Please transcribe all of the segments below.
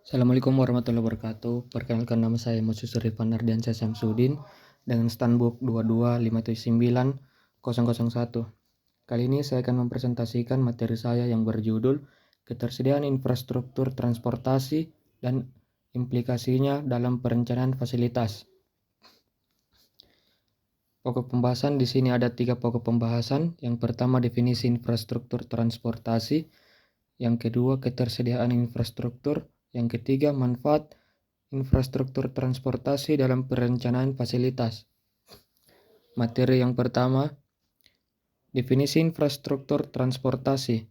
Assalamualaikum warahmatullahi wabarakatuh. Perkenalkan, nama saya Muhammad Surifan Ardiansyah Syamsuddin dengan Stanbook 225791001. Kali ini saya akan mempresentasikan materi saya yang berjudul Ketersediaan Infrastruktur Transportasi dan Implikasinya dalam Perencanaan Fasilitas. Pokok pembahasan di sini ada 3 pokok pembahasan. Yang pertama, definisi infrastruktur transportasi. Yang kedua, ketersediaan infrastruktur. Yang ketiga, manfaat infrastruktur transportasi dalam perencanaan fasilitas. Materi yang pertama, definisi infrastruktur transportasi.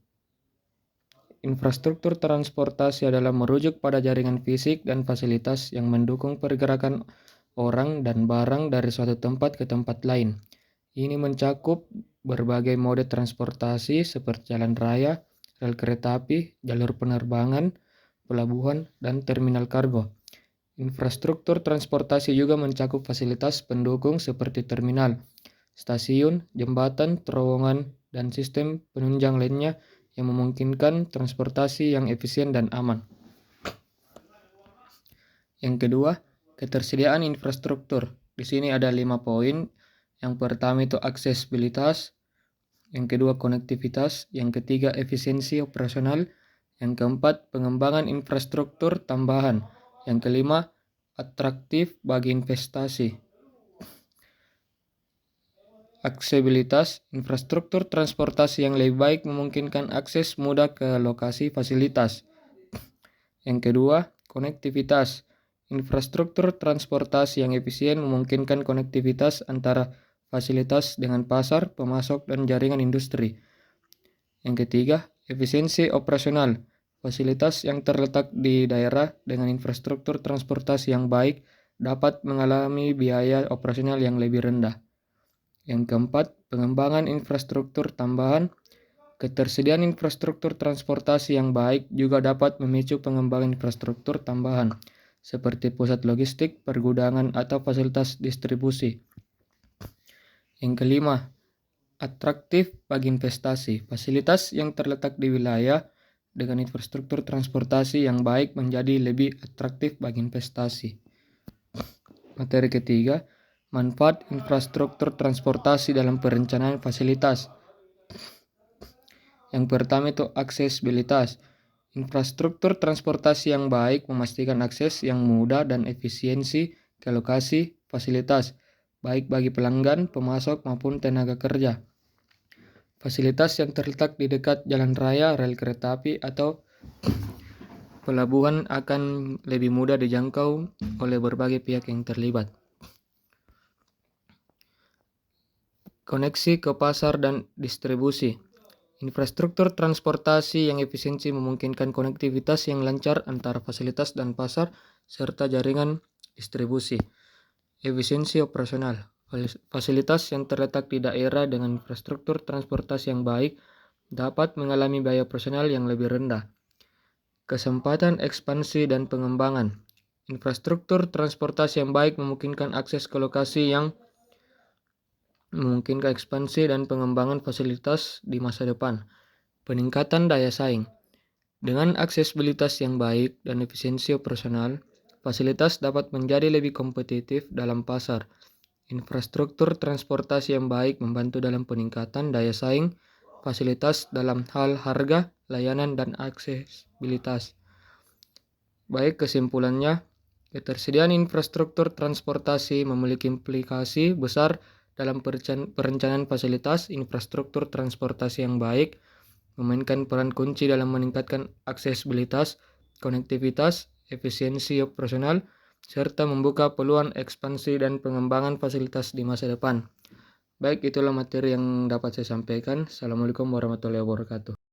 Infrastruktur transportasi adalah merujuk pada jaringan fisik dan fasilitas yang mendukung pergerakan orang dan barang dari suatu tempat ke tempat lain. Ini mencakup berbagai mode transportasi seperti jalan raya, rel kereta api, jalur penerbangan, pelabuhan, dan terminal kargo. Infrastruktur transportasi juga mencakup fasilitas pendukung seperti terminal, stasiun, jembatan, terowongan, dan sistem penunjang lainnya yang memungkinkan transportasi yang efisien dan aman. Yang kedua, ketersediaan infrastruktur. Di sini ada 5 poin. Yang pertama itu aksesibilitas, yang kedua konektivitas, yang ketiga efisiensi operasional, yang keempat pengembangan infrastruktur tambahan, yang kelima atraktif bagi investasi. Aksesibilitas, infrastruktur transportasi yang lebih baik memungkinkan akses mudah ke lokasi fasilitas. Yang kedua, konektivitas. Infrastruktur transportasi yang efisien memungkinkan konektivitas antara fasilitas dengan pasar, pemasok, dan jaringan industri. Yang ketiga, efisiensi operasional. Fasilitas yang terletak di daerah dengan infrastruktur transportasi yang baik dapat mengalami biaya operasional yang lebih rendah. Yang keempat, pengembangan infrastruktur tambahan. Ketersediaan infrastruktur transportasi yang baik juga dapat memicu pengembangan infrastruktur tambahan, seperti pusat logistik, pergudangan, atau fasilitas distribusi. Yang kelima, atraktif bagi investasi. Fasilitas yang terletak di wilayah dengan infrastruktur transportasi yang baik menjadi lebih atraktif bagi investasi. Materi ketiga, manfaat infrastruktur transportasi dalam perencanaan fasilitas. Yang pertama itu aksesibilitas. Infrastruktur transportasi yang baik memastikan akses yang mudah dan efisiensi ke lokasi fasilitas, baik bagi pelanggan, pemasok, maupun tenaga kerja. Fasilitas yang terletak di dekat jalan raya, rel kereta api, atau pelabuhan akan lebih mudah dijangkau oleh berbagai pihak yang terlibat. Koneksi ke pasar dan distribusi. Infrastruktur transportasi yang efisiensi memungkinkan konektivitas yang lancar antara fasilitas dan pasar serta jaringan distribusi. Efisiensi operasional. Fasilitas yang terletak di daerah dengan infrastruktur transportasi yang baik dapat mengalami biaya operasional yang lebih rendah. Kesempatan ekspansi dan pengembangan. Infrastruktur transportasi yang baik memungkinkan akses ke lokasi yang memungkinkan ekspansi dan pengembangan fasilitas di masa depan. Peningkatan daya saing. Dengan aksesibilitas yang baik dan efisiensi operasional, fasilitas dapat menjadi lebih kompetitif dalam pasar. Infrastruktur transportasi yang baik membantu dalam peningkatan daya saing fasilitas dalam hal harga, layanan, dan aksesibilitas. Baik, kesimpulannya, ketersediaan infrastruktur transportasi memiliki implikasi besar dalam perencanaan fasilitas. Infrastruktur transportasi yang baik memainkan peran kunci dalam meningkatkan aksesibilitas, konektivitas, efisiensi operasional, serta membuka peluang ekspansi dan pengembangan fasilitas di masa depan. Baik, itulah materi yang dapat saya sampaikan. Assalamualaikum warahmatullahi wabarakatuh.